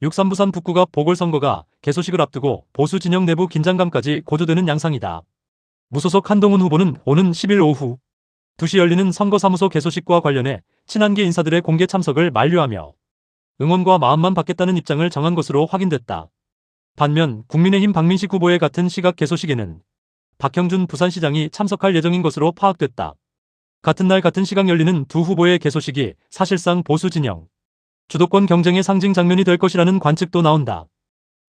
육삼 부산 북구가 보궐선거가 개소식을 앞두고 보수 진영 내부 긴장감까지 고조되는 양상이다. 무소속 한동훈 후보는 오는 10일 오후 2시 열리는 선거사무소 개소식과 관련해 친한계 인사들의 공개 참석을 만류하며 응원과 마음만 받겠다는 입장을 정한 것으로 확인됐다. 반면 국민의힘 박민식 후보의 같은 시각 개소식에는 박형준 부산시장이 참석할 예정인 것으로 파악됐다. 같은 날 같은 시각 열리는 두 후보의 개소식이 사실상 보수 진영 주도권 경쟁의 상징 장면이 될 것이라는 관측도 나온다.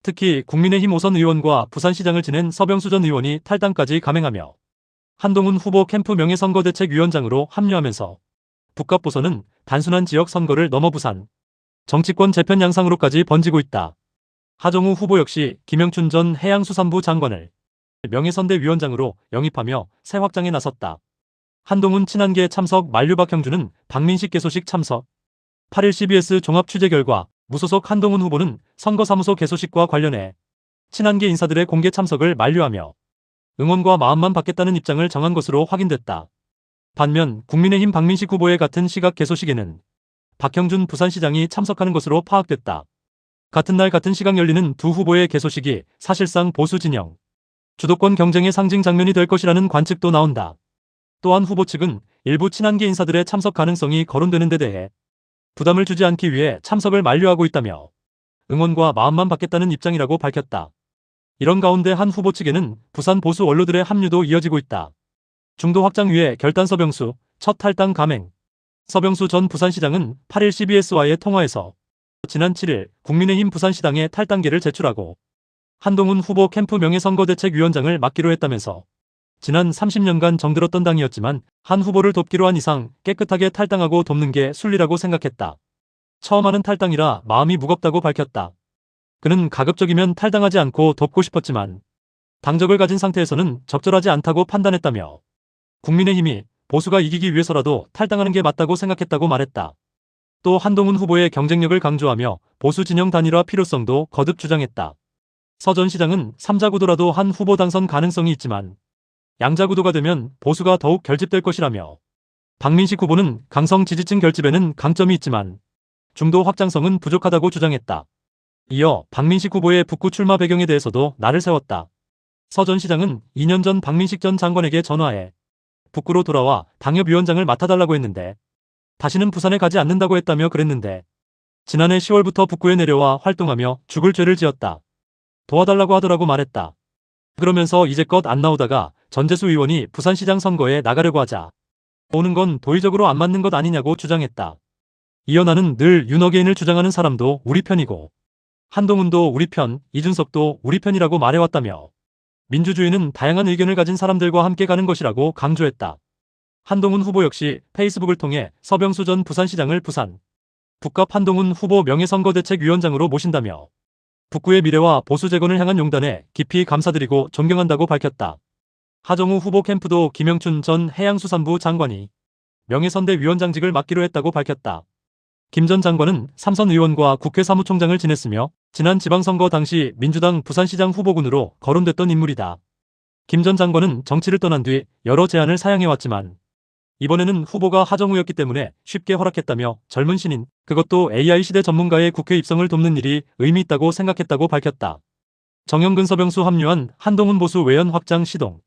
특히 국민의힘 오선 의원과 부산시장을 지낸 서병수 전 의원이 탈당까지 감행하며 한동훈 후보 캠프 명예선거대책위원장으로 합류하면서 북갑보선은 단순한 지역 선거를 넘어 부산 정치권 재편 양상으로까지 번지고 있다. 하정우 후보 역시 김영춘 전 해양수산부 장관을 명예선대위원장으로 영입하며 새 확장에 나섰다. 한동훈 친한계 참석 만류. 박형준은 박민식 개소식 참석. 8일 CBS 종합 취재 결과 무소속 한동훈 후보는 선거사무소 개소식과 관련해 친한계 인사들의 공개 참석을 만류하며 응원과 마음만 받겠다는 입장을 정한 것으로 확인됐다. 반면 국민의힘 박민식 후보의 같은 시각 개소식에는 박형준 부산시장이 참석하는 것으로 파악됐다. 같은 날 같은 시각 열리는 두 후보의 개소식이 사실상 보수 진영 주도권 경쟁의 상징 장면이 될 것이라는 관측도 나온다. 또한 후보 측은 일부 친한계 인사들의 참석 가능성이 거론되는 데 대해 부담을 주지 않기 위해 참석을 만류하고 있다며 응원과 마음만 받겠다는 입장이라고 밝혔다. 이런 가운데 한 후보 측에는 부산 보수 원로들의 합류도 이어지고 있다. 중도 확장 위에 결단. 서병수 첫 탈당 감행. 서병수 전 부산시장은 8일 CBS와의 통화에서 지난 7일 국민의힘 부산시당에 탈당계를 제출하고 한동훈 후보 캠프 명예선거대책위원장을 맡기로 했다면서 지난 30년간 정들었던 당이었지만 한 후보를 돕기로 한 이상 깨끗하게 탈당하고 돕는 게 순리라고 생각했다. 처음 하는 탈당이라 마음이 무겁다고 밝혔다. 그는 가급적이면 탈당하지 않고 돕고 싶었지만 당적을 가진 상태에서는 적절하지 않다고 판단했다며 국민의힘이 보수가 이기기 위해서라도 탈당하는 게 맞다고 생각했다고 말했다. 또 한동훈 후보의 경쟁력을 강조하며 보수 진영 단일화 필요성도 거듭 주장했다. 서 전 시장은 3자 구도라도 한 후보 당선 가능성이 있지만 양자 구도가 되면 보수가 더욱 결집될 것이라며 박민식 후보는 강성 지지층 결집에는 강점이 있지만 중도 확장성은 부족하다고 주장했다. 이어 박민식 후보의 북구 출마 배경에 대해서도 날을 세웠다. 서 전 시장은 2년 전 박민식 전 장관에게 전화해 북구로 돌아와 당협위원장을 맡아달라고 했는데 다시는 부산에 가지 않는다고 했다며 그랬는데 지난해 10월부터 북구에 내려와 활동하며 죽을 죄를 지었다. 도와달라고 하더라고 말했다. 그러면서 이제껏 안 나오다가 전재수 의원이 부산시장 선거에 나가려고 하자 오는 건 도의적으로 안 맞는 것 아니냐고 주장했다. 이어 나는 늘 윤어게인을 주장하는 사람도 우리 편이고 한동훈도 우리 편, 이준석도 우리 편이라고 말해왔다며 민주주의는 다양한 의견을 가진 사람들과 함께 가는 것이라고 강조했다. 한동훈 후보 역시 페이스북을 통해 서병수 전 부산시장을 부산 북갑 한동훈 후보 명예선거대책위원장으로 모신다며 북구의 미래와 보수 재건을 향한 용단에 깊이 감사드리고 존경한다고 밝혔다. 하정우 후보 캠프도 김영춘 전 해양수산부 장관이 명예선대위원장직을 맡기로 했다고 밝혔다. 김 전 장관은 삼선 의원과 국회 사무총장을 지냈으며 지난 지방선거 당시 민주당 부산시장 후보군으로 거론됐던 인물이다. 김 전 장관은 정치를 떠난 뒤 여러 제안을 사양해왔지만 이번에는 후보가 하정우였기 때문에 쉽게 허락했다며 젊은 신인, 그것도 AI 시대 전문가의 국회 입성을 돕는 일이 의미 있다고 생각했다고 밝혔다. 정영근 서병수 합류한 한동훈 보수 외연 확장 시동.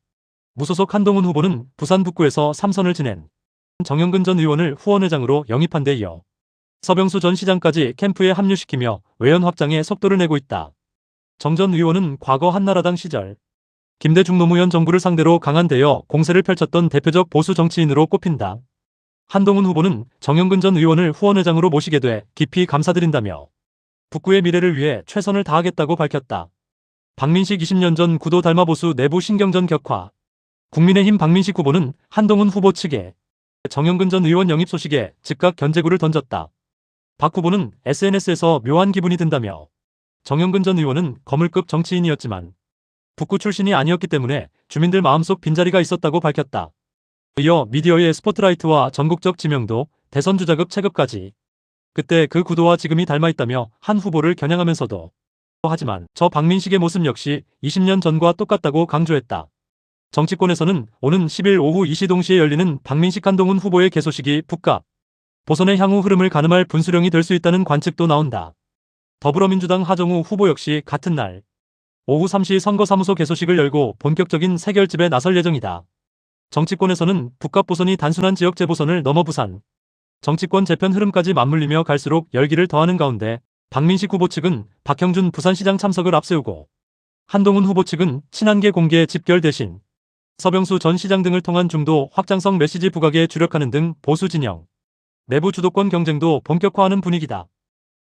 무소속 한동훈 후보는 부산 북구에서 3선을 지낸 정영근 전 의원을 후원회장으로 영입한 데 이어 서병수 전 시장까지 캠프에 합류시키며 외연 확장에 속도를 내고 있다. 정 전 의원은 과거 한나라당 시절 김대중 노무현 정부를 상대로 강한 대여 공세를 펼쳤던 대표적 보수 정치인으로 꼽힌다. 한동훈 후보는 정영근 전 의원을 후원회장으로 모시게 돼 깊이 감사드린다며 북구의 미래를 위해 최선을 다하겠다고 밝혔다. 박민식 20년 전 구도 닮아 보수 내부 신경전 격화. 국민의힘 박민식 후보는 한동훈 후보 측에 정영근 전 의원 영입 소식에 즉각 견제구를 던졌다. 박 후보는 SNS에서 묘한 기분이 든다며 정영근 전 의원은 거물급 정치인이었지만 북구 출신이 아니었기 때문에 주민들 마음속 빈자리가 있었다고 밝혔다. 이어 미디어의 스포트라이트와 전국적 지명도, 대선 주자급 체급까지 그때 그 구도와 지금이 닮아있다며 한 후보를 겨냥하면서도 하지만 저 박민식의 모습 역시 20년 전과 똑같다고 강조했다. 정치권에서는 오는 10일 오후 2시 동시에 열리는 박민식 한동훈 후보의 개소식이 북갑 보선의 향후 흐름을 가늠할 분수령이 될 수 있다는 관측도 나온다. 더불어민주당 하정우 후보 역시 같은 날 오후 3시 선거사무소 개소식을 열고 본격적인 세결집에 나설 예정이다. 정치권에서는 북갑보선이 단순한 지역 재보선을 넘어 부산 정치권 재편 흐름까지 맞물리며 갈수록 열기를 더하는 가운데 박민식 후보 측은 박형준 부산시장 참석을 앞세우고 한동훈 후보 측은 친한계 공개 집결 대신 서병수 전 시장 등을 통한 중도 확장성 메시지 부각에 주력하는 등 보수 진영 내부 주도권 경쟁도 본격화하는 분위기다.